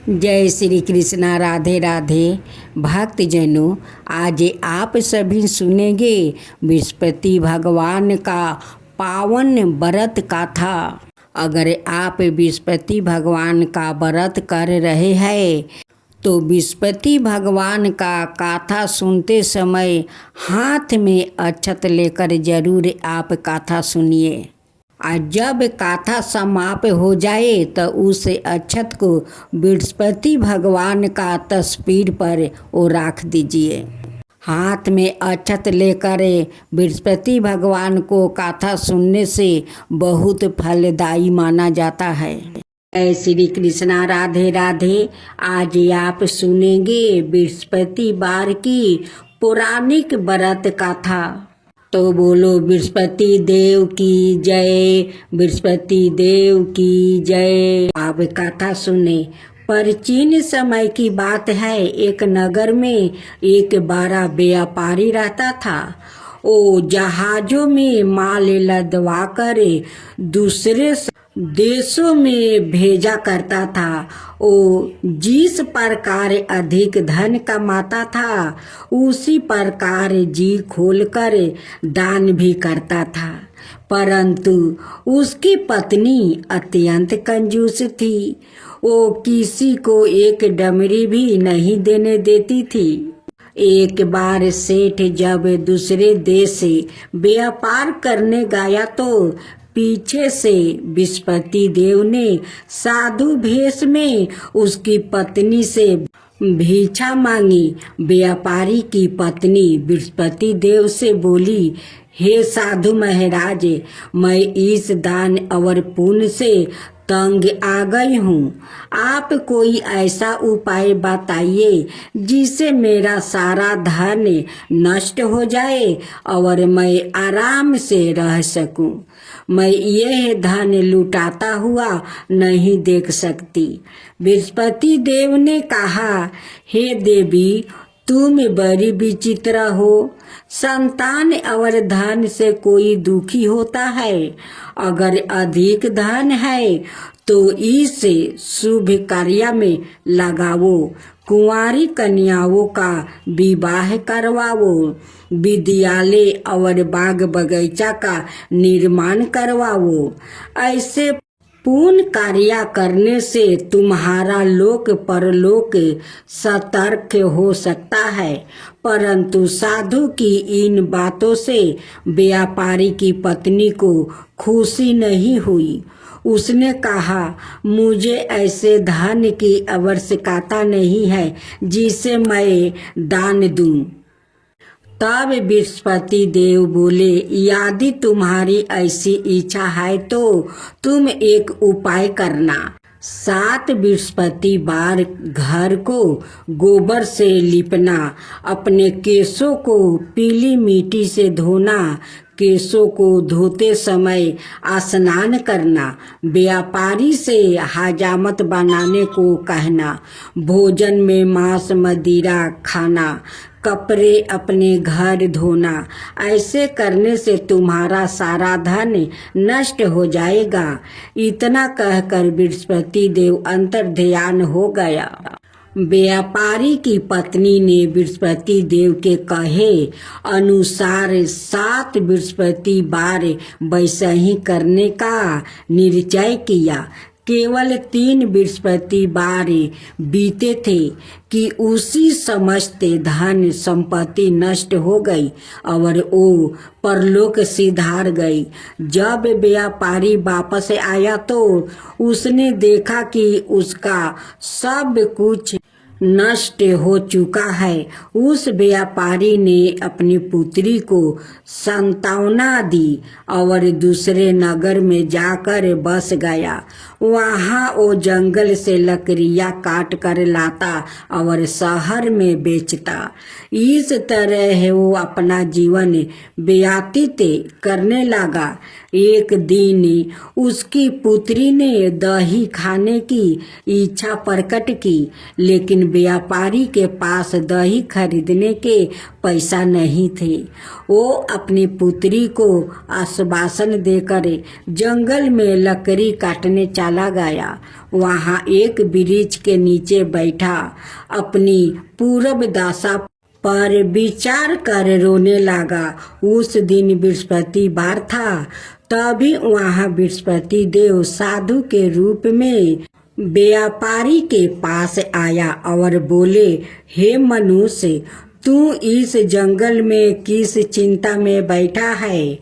जय श्री कृष्णा। राधे राधे भक्तजनों, आज आप सभी सुनेंगे बृहस्पति भगवान का पावन व्रत कथा। अगर आप बृहस्पति भगवान का व्रत कर रहे हैं तो बृहस्पति भगवान का कथा सुनते समय हाथ में अक्षत लेकर जरूर आप कथा सुनिए। और जब कथा समाप्त हो जाए तो उस अक्षत को बृहस्पति भगवान का तस्वीर पर वो रख दीजिए। हाथ में अक्षत लेकर बृहस्पति भगवान को कथा सुनने से बहुत फलदायी माना जाता है। जय श्री कृष्णा। राधे राधे। आज आप सुनेंगे बृहस्पति वार की पौराणिक व्रत कथा। तो बोलो बृहस्पति देव की जय, बृहस्पति देव की जय। आप कथा सुने। प्राचीन समय की बात है, एक नगर में एक बड़ा व्यापारी रहता था। वो जहाजों में माल लदवा कर दूसरे देशों में भेजा करता था। वो जिस प्रकार अधिक धन कमाता था उसी प्रकार जी खोलकर दान भी करता था। परंतु उसकी पत्नी अत्यंत कंजूस थी। वो किसी को एक डमरी भी नहीं देने देती थी। एक बार सेठ जब दूसरे देश से व्यापार करने गया तो पीछे से बृहस्पति देव ने साधु भेष में उसकी पत्नी से भिक्षा मांगी। व्यापारी की पत्नी बृहस्पति देव से बोली, हे साधु महाराज, मैं इस दान और पुण्य से तंग आ गई हूँ। आप कोई ऐसा उपाय बताइए जिससे मेरा सारा धन नष्ट हो जाए और मैं आराम से रह सकूं। मैं यह धन लुटाता हुआ नहीं देख सकती। बृहस्पति देव ने कहा, हे देवी, तुम बड़ी विचित्र हो। संतान और धन से कोई दुखी होता है। अगर अधिक धन है तो इसे शुभ कार्य में लगाओ। कुंवारी कन्याओं का विवाह करवाओ। विद्यालय और बाग बगीचा का निर्माण करवाओ। ऐसे पूर्ण कार्य करने से तुम्हारा लोक परलोक सतर्क हो सकता है। परंतु साधु की इन बातों से व्यापारी की पत्नी को खुशी नहीं हुई। उसने कहा, मुझे ऐसे धन की आवश्यकता नहीं है जिसे मैं दान दूं। तब बृहस्पति देव बोले, यदि तुम्हारी ऐसी इच्छा है तो तुम एक उपाय करना। 7 बृहस्पतिवार घर को गोबर से लिपना, अपने केशों को पीली मिट्टी से धोना, केशों को धोते समय स्नान करना, व्यापारी से हजामत बनाने को कहना, भोजन में मांस मदिरा खाना, कपड़े अपने घर धोना। ऐसे करने से तुम्हारा सारा धन नष्ट हो जाएगा। इतना कहकर बृहस्पति देव अंतर्ध्यान हो गया। व्यापारी की पत्नी ने बृहस्पति देव के कहे अनुसार 7 बृहस्पतिवार वैसा ही करने का निश्चय किया। केवल 3 बृहस्पतिवार बीते थे कि उसी समस्त धन संपत्ति नष्ट हो गई और वो परलोक सिधार गई। जब व्यापारी वापस आया तो उसने देखा कि उसका सब कुछ नष्ट हो चुका है। उस व्यापारी ने अपनी पुत्री को सांत्वना दी और दूसरे नगर में जाकर बस गया। वहाँ वो जंगल से लकड़ियाँ काट कर लाता और शहर में बेचता। इस तरह वो अपना जीवन व्यतीत करने लगा। एक दिन उसकी पुत्री ने दही खाने की इच्छा प्रकट की, लेकिन लेकिन व्यापारी के पास दही खरीदने के पैसा नहीं थे। वो अपनी पुत्री को आश्वासन देकर जंगल में लकड़ी काटने चला गया। वहाँ एक वृक्ष के नीचे बैठा अपनी पूर्व दशा पर विचार कर रोने लगा। उस दिन बृहस्पतिवार था। तभी वहाँ बृहस्पति देव साधु के रूप में व्यापारी के पास आया और बोले, हे मनुष्य, तू इस जंगल में किस चिंता में बैठा है?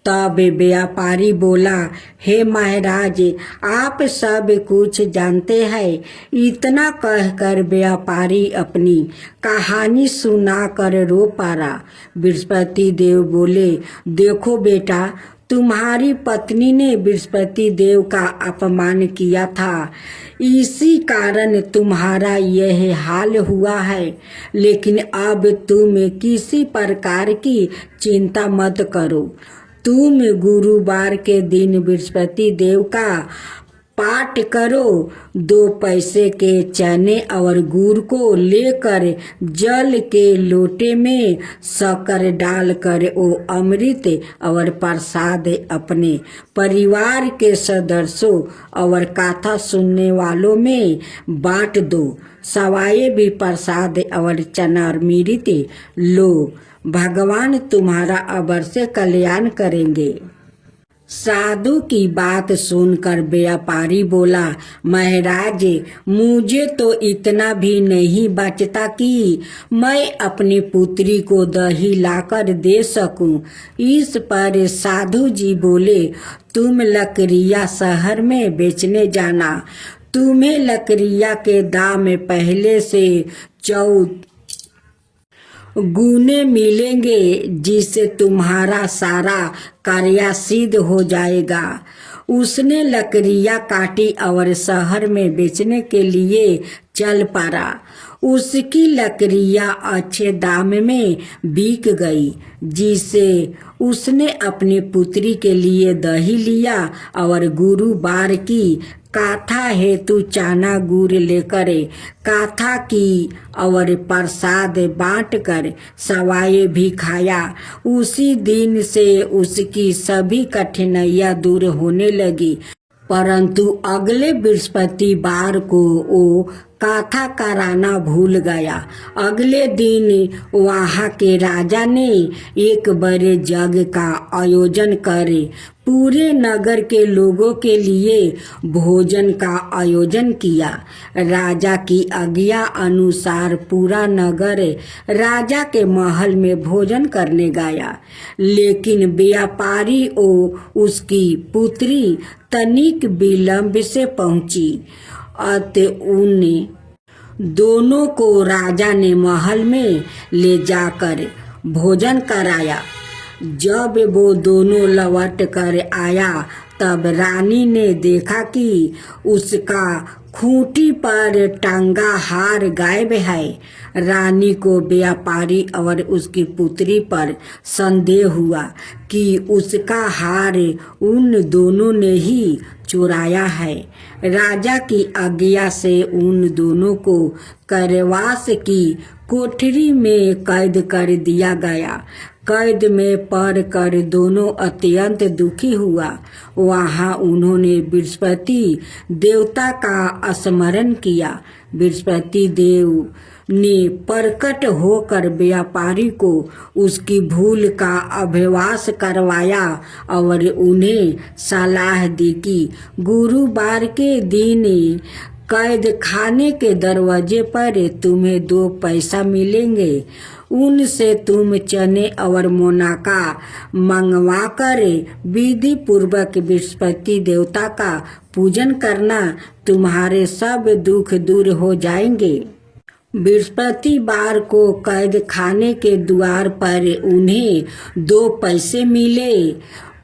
तब व्यापारी बोला, हे महाराज, आप सब कुछ जानते हैं। इतना कहकर व्यापारी अपनी कहानी सुनाकर रो पड़ा। बृहस्पति देव बोले, देखो बेटा, तुम्हारी पत्नी ने बृहस्पति देव का अपमान किया था, इसी कारण तुम्हारा यह हाल हुआ है। लेकिन अब तुम किसी प्रकार की चिंता मत करो। तुम गुरुवार के दिन बृहस्पति देव का पाठ करो। 2 पैसे के चने और गुड़ को लेकर जल के लोटे में शक्कर डालकर वो अमृत और प्रसाद अपने परिवार के सदस्यों और कथा सुनने वालों में बांट दो। सवाए भी प्रसाद और चनामृत लो। भगवान तुम्हारा अवश्य कल्याण करेंगे। साधु की बात सुनकर व्यापारी बोला, महाराज, मुझे तो इतना भी नहीं बचता कि मैं अपनी पुत्री को दही लाकर दे सकूं। इस पर साधु जी बोले, तुम लकड़ियाँ शहर में बेचने जाना। तुम्हें लकड़ियाँ के दाम पहले से 14 गुने मिलेंगे, जिससे तुम्हारा सारा कार्य सिद्ध हो जाएगा। उसने लकड़ियाँ काटी और शहर में बेचने के लिए चल पड़ा। उसकी लकड़ियाँ अच्छे दाम में बिक गई, जिससे उसने अपनी पुत्री के लिए दही लिया और गुरुवार की कथा हेतु चना गुड़ लेकर कथा की और प्रसाद बांटकर सवाए भी खाया। उसी दिन से उसकी सभी कठिनाइयां दूर होने लगी। परंतु अगले बृहस्पतिवार को वो कथा कराना भूल गया। अगले दिन वहाँ के राजा ने एक बड़े यज्ञ का आयोजन करे पूरे नगर के लोगों के लिए भोजन का आयोजन किया। राजा की आज्ञा अनुसार पूरा नगर राजा के महल में भोजन करने गया। लेकिन व्यापारी और उसकी पुत्री तनिक विलंब से पहुंची। अतः उन दोनों को राजा ने महल में ले जाकर भोजन कराया। जब वो दोनों लौट कर आया तब रानी ने देखा कि उसका खूंटी पर टंगा हार गायब है। रानी को व्यापारी और उसकी पुत्री पर संदेह हुआ कि उसका हार उन दोनों ने ही चुराया है। राजा की आज्ञा से उन दोनों को कारावास की कोठरी में कैद कर दिया गया। कैद में पड़कर दोनों अत्यंत दुखी हुआ। वहाँ उन्होंने बृहस्पति देवता का स्मरण किया। बृहस्पति देव ने प्रकट होकर व्यापारी को उसकी भूल का अभ्यास करवाया और उन्हें सलाह दी कि गुरुवार के दिन कैद खाने के दरवाजे पर तुम्हें 2 पैसा मिलेंगे। उनसे तुम चने और मोनाका मंगवा कर विधि पूर्वक बृहस्पति देवता का पूजन करना। तुम्हारे सब दुख दूर हो जाएंगे। बृहस्पतिवार को कैद खाने के द्वार पर उन्हें 2 पैसे मिले।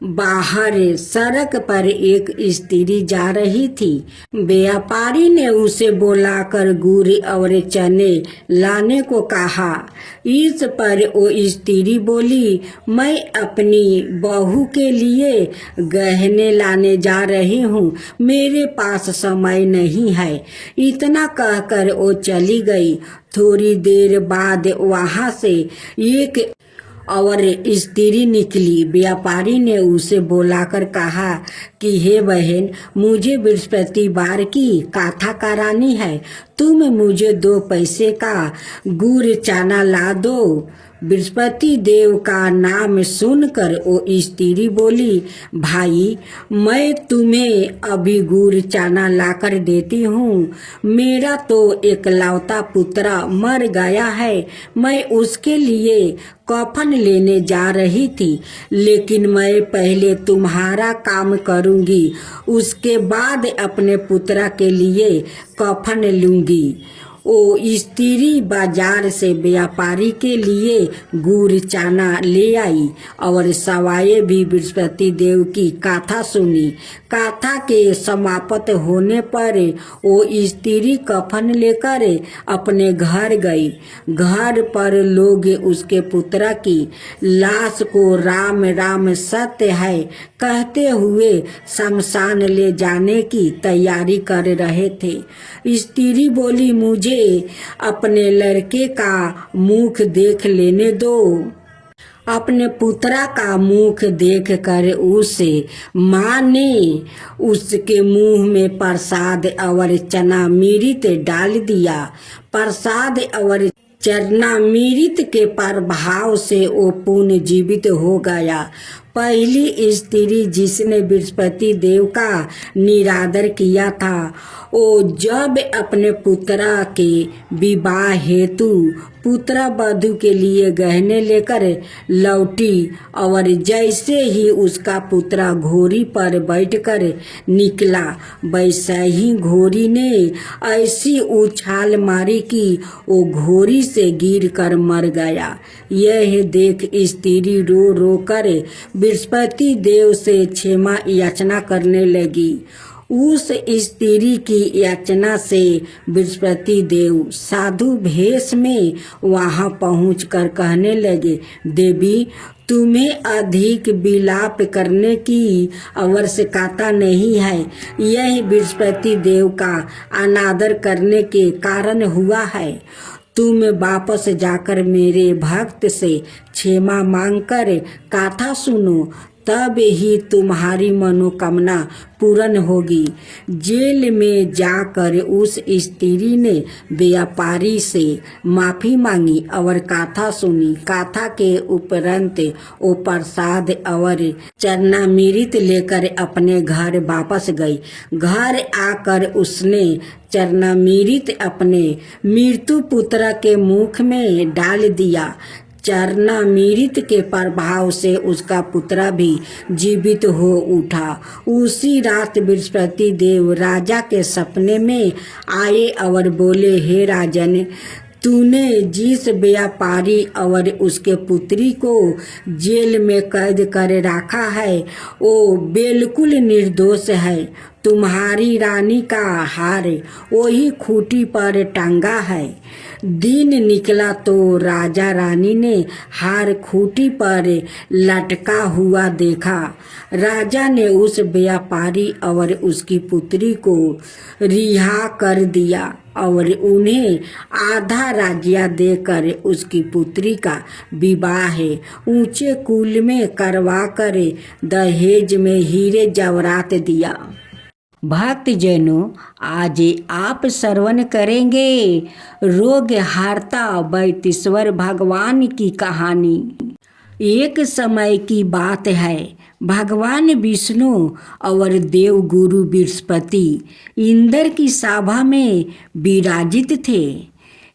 बाहर सड़क पर एक स्त्री जा रही थी। व्यापारी ने उसे बुलाकर गुड़ और चने लाने को कहा। इस पर वो स्त्री बोली, मैं अपनी बहू के लिए गहने लाने जा रही हूँ, मेरे पास समय नहीं है। इतना कहकर वो चली गई। थोड़ी देर बाद वहाँ से एक और स्त्री निकली। व्यापारी ने उसे बुलाकर कहा कि हे बहन, मुझे बृहस्पतिवार की कथा करानी है, तुम मुझे 2 पैसे का गुड़ चना ला दो। बृहस्पति देव का नाम सुनकर वो स्त्री बोली, भाई, मैं तुम्हें अभी गुड़ चना लाकर देती हूँ। मेरा तो एकलौता पुत्र मर गया है, मैं उसके लिए कफन लेने जा रही थी, लेकिन मैं पहले तुम्हारा काम करूँगी, उसके बाद अपने पुत्र के लिए कफन लूँगी। वो स्त्री बाजार से व्यापारी के लिए गुड़ चना ले आई और सवाए भी बृहस्पति देव की कथा सुनी। कथा के समाप्त होने पर वो स्त्री कफन लेकर अपने घर गई। घर पर लोग उसके पुत्र की लाश को राम राम सत्य है कहते हुए शमशान ले जाने की तैयारी कर रहे थे। स्त्री बोली, मुझे अपने लड़के का मुख देख लेने दो। अपने पुत्रा का मुख देखकर उस माँ ने उसके मुंह में प्रसाद और चना अमृत डाल दिया। प्रसाद और चरणामृत के प्रभाव से वो पुनर्जीवित हो गया। पहली स्त्री जिसने बृहस्पति देव का निरादर किया था, वो जब अपने पुत्रा के विवाह हेतु पुत्र वधू के लिए गहने लेकर लौटी और जैसे ही उसका पुत्र घोड़ी पर बैठकर निकला, वैसा ही घोड़ी ने ऐसी उछाल मारी कि वो घोड़ी से गिरकर मर गया। यह देख स्त्री रो रो कर बृहस्पति देव से क्षमा याचना करने लगी। उस स्त्री की याचना से बृहस्पति देव साधु भेष में वहां पहुंचकर कहने लगे, देवी, तुम्हें अधिक विलाप करने की आवश्यकता नहीं है। यह बृहस्पति देव का अनादर करने के कारण हुआ है। तुम वापस जाकर मेरे भक्त से क्षमा मांगकर कथा सुनो, तब ही तुम्हारी मनोकामना पूर्ण होगी। जेल में जाकर उस स्त्री ने व्यापारी से माफी मांगी और कथा सुनी। कथा के उपरांत वो प्रसाद और चरणामृत लेकर अपने घर वापस गई। घर आकर उसने चरणामृत अपने मृत्यु पुत्र के मुख में डाल दिया। चरणामृत के प्रभाव से उसका पुत्र भी जीवित हो उठा। उसी रात बृहस्पति देव राजा के सपने में आए और बोले, हे राजन, तूने जिस व्यापारी और उसके पुत्री को जेल में कैद कर रखा है, वो बिल्कुल निर्दोष है। तुम्हारी रानी का हार वही खूंटी पर टंगा है। दिन निकला तो राजा रानी ने हार खूंटी पर लटका हुआ देखा। राजा ने उस व्यापारी और उसकी पुत्री को रिहा कर दिया और उन्हें आधा राज्य देकर उसकी पुत्री का विवाह ऊंचे कुल में करवाकर दहेज में हीरे जवाहरात दिया। भक्तजनों, आज आप श्रवण करेंगे रोग हारता वैतीश्वर भगवान की कहानी। एक समय की बात है, भगवान विष्णु और देव गुरु बृहस्पति इंद्र की सभा में विराजित थे।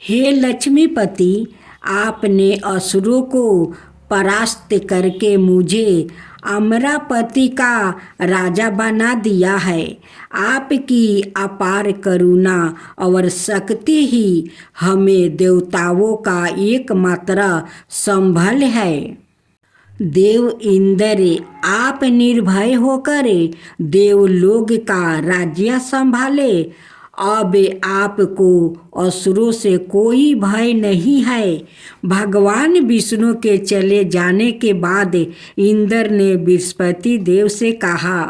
हे लक्ष्मीपति, आपने असुरों को परास्त करके मुझे अमरापति का राजा बना दिया है। आपकी अपार करुणा और शक्ति ही हमें देवताओं का एकमात्र संबल है। देव इंद्र आप निर्भय होकर देवलोक का राज्य संभाले। अब आपको असुरों से कोई भय नहीं है। भगवान विष्णु के चले जाने के बाद इंद्र ने बृहस्पति देव से कहा,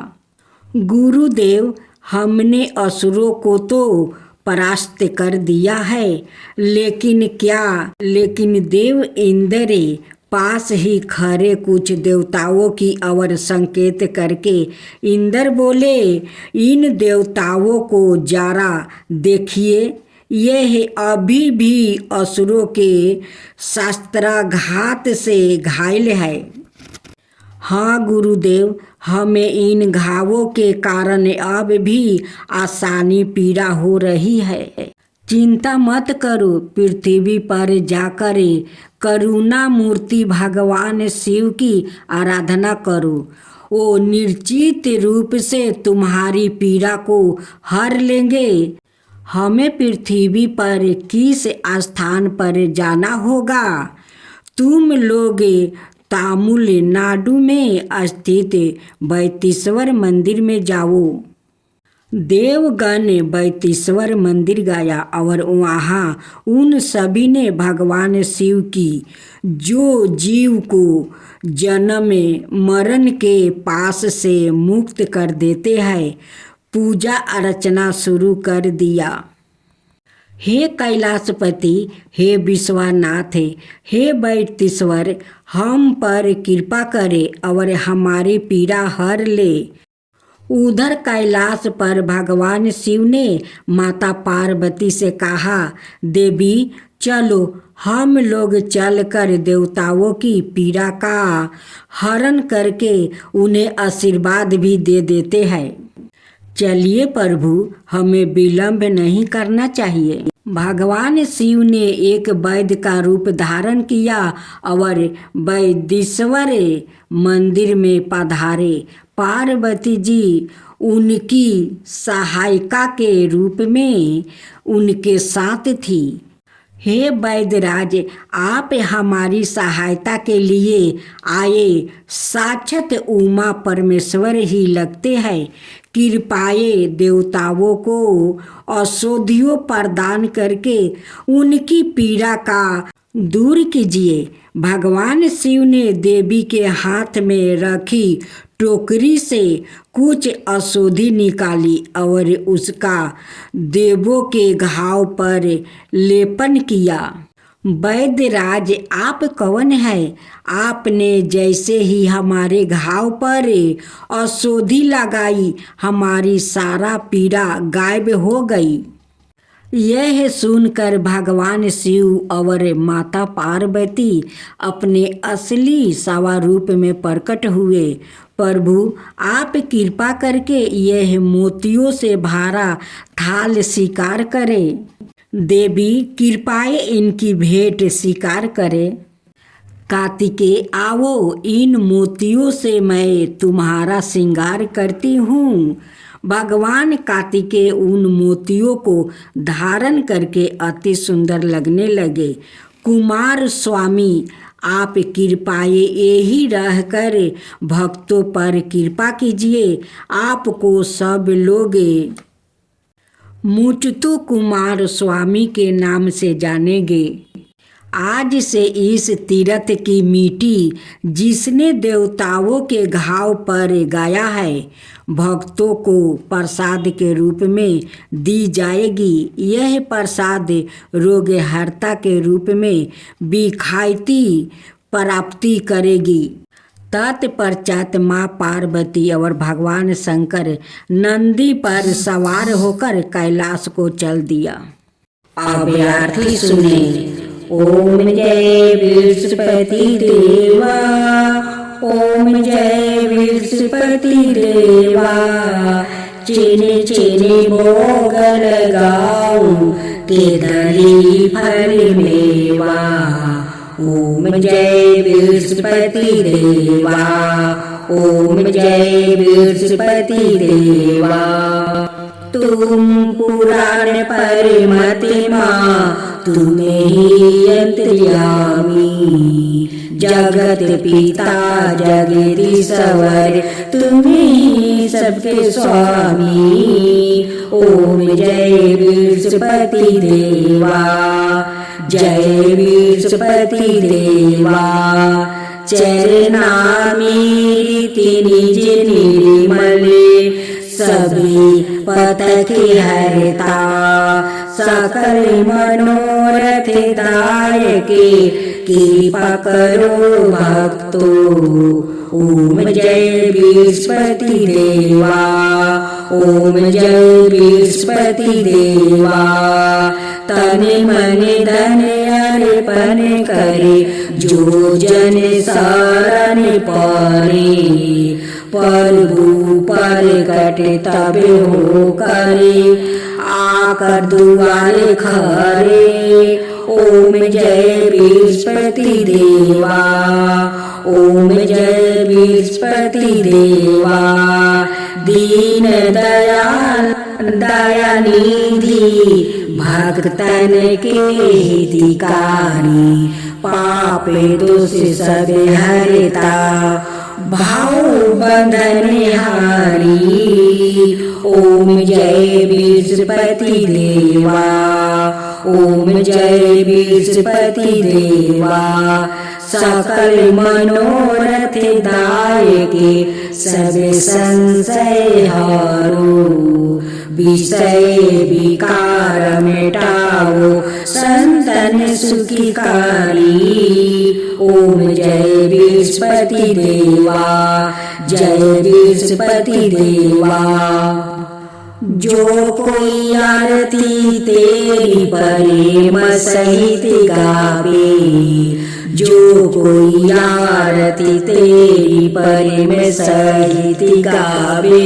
गुरुदेव, हमने असुरों को तो परास्त कर दिया है, लेकिन देव इंद्र पास ही खड़े कुछ देवताओं की ओर संकेत करके इंद्र बोले, इन देवताओं को जरा देखिए, यह अभी भी असुरों के शस्त्राघात से घायल है। हाँ गुरुदेव, हमें इन घावों के कारण अब भी आसानी पीड़ा हो रही है। चिंता मत करो, पृथ्वी पर जाकर करुणा मूर्ति भगवान शिव की आराधना करो। वो निश्चित रूप से तुम्हारी पीड़ा को हर लेंगे। हमें पृथ्वी पर किस स्थान पर जाना होगा? तुम लोग तमिलनाडु में स्थित बैतीश्वर मंदिर में जाओ। देवगण बैतीश्वर मंदिर गया और वहाँ उन सभी ने भगवान शिव की, जो जीव को जन्म मरण के पास से मुक्त कर देते हैं, पूजा अर्चना शुरू कर दिया। हे कैलाशपति, हे विश्वनाथ, हे बैतीश्वर, हम पर कृपा करे और हमारी पीड़ा हर ले। उधर कैलाश पर भगवान शिव ने माता पार्वती से कहा, देवी चलो, हम लोग चलकर देवताओं की पीड़ा का हरण करके उन्हें आशीर्वाद भी दे देते हैं। चलिए प्रभु, हमें विलंब नहीं करना चाहिए। भगवान शिव ने एक वैद्य का रूप धारण किया और बैतीश्वर मंदिर में पधारे। पार्वती जी उनकी सहायिका के रूप में उनके साथ थी। हे वैद्यराज, आप हमारी सहायता के लिए आए साक्षात उमा परमेश्वर ही लगते हैं। कृपाए देवताओं को औषधियों प्रदान करके उनकी पीड़ा का दूर कीजिए। भगवान शिव ने देवी के हाथ में रखी टोकरी से कुछ औषधि निकाली और उसका देवों के घाव पर लेपन किया। वैद्यराज, आप कौन है? आपने जैसे ही हमारे घाव पर औषधि लगाई, हमारी सारा पीड़ा गायब हो गई। यह सुनकर भगवान शिव और माता पार्वती अपने असली स्वरूप में प्रकट हुए। प्रभु, आप कृपा करके यह मोतियों से भरा थाल स्वीकार करें। देवी कृपाए इनकी भेंट स्वीकार करें। कार्तिकेय आओ, इन मोतियों से मैं तुम्हारा श्रृंगार करती हूँ। भगवान कार्तिकेय उन मोतियों को धारण करके अति सुंदर लगने लगे। कुमार स्वामी, आप कृपाए यही रहकर भक्तों पर कृपा कीजिए। आपको सब लोग मुचतु कुमार स्वामी के नाम से जानेंगे। आज से इस तीर्थ की मिट्टी जिसने देवताओं के घाव पर गाया है, भक्तों को प्रसाद के रूप में दी जाएगी। यह प्रसाद रोग हरता के रूप में विख्याति प्राप्ति करेगी। तत्पश्चात माँ पार्वती और भगवान शंकर नंदी पर सवार होकर कैलाश को चल दिया। अब आरती सुने। ओम जय बृहस्पति देवा, ओम जय बृहस्पति देवा, चेने चेने भोग लगाऊं केदारी फल मेवा। ओम जय बृहस्पति देवा, ओम जय बृहस्पति देवा। तुम पुराण परमतिमा तुम्हें ही अंतर्यामी, जगत पिता जगदीश्वर तुम्हें ही सबके स्वामी। ओम जय बृहस्पति देवा, जय बृहस्पति देवा। चरनामी रीति निज निर्मले, सभी पथ के हरता, सकल मनोरथ दायके, कृपा करो भक्तो। ओम जय बृहस्पति देवा, ओम जय बृहस्पति देवा। तन मन धन अर्पण करे, जो जन शरण परे, प्रभु प्रकट तब हो करे, आकर दुआरे खरे। ओम जय बृहस्पति देवा, ओम जय बृहस्पति देवा। दीन दयाल दया निधि, भक्तन के हितकारी, पाप दोष सब हरता, भाव बंधन हारी। ओम जय बृहस्पति देवा, ओम जय बृहस्पति देवा। सकल मनोरथ दायके, सब संशय हरो, विषय विकार मिटाओ, संतन सुखी कारी। ओम जय बृहस्पति देवा, जय बृहस्पति देवा। जो कोई आरती तेरी प्रेम सहित गावे, जो कोई आरती तेरी प्रेम सहित गावे,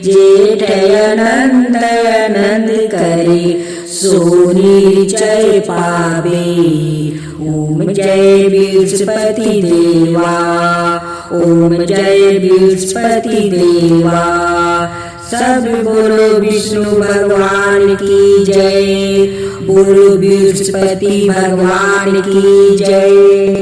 जेठ आनंद आनंद करे, सो निश्चय पावे। ओम जय बृहस्पति देवा, ओम जय बृहस्पति देवा। सब बोलो विष्णु भगवान की जय, बोलो बृहस्पति भगवान की जय।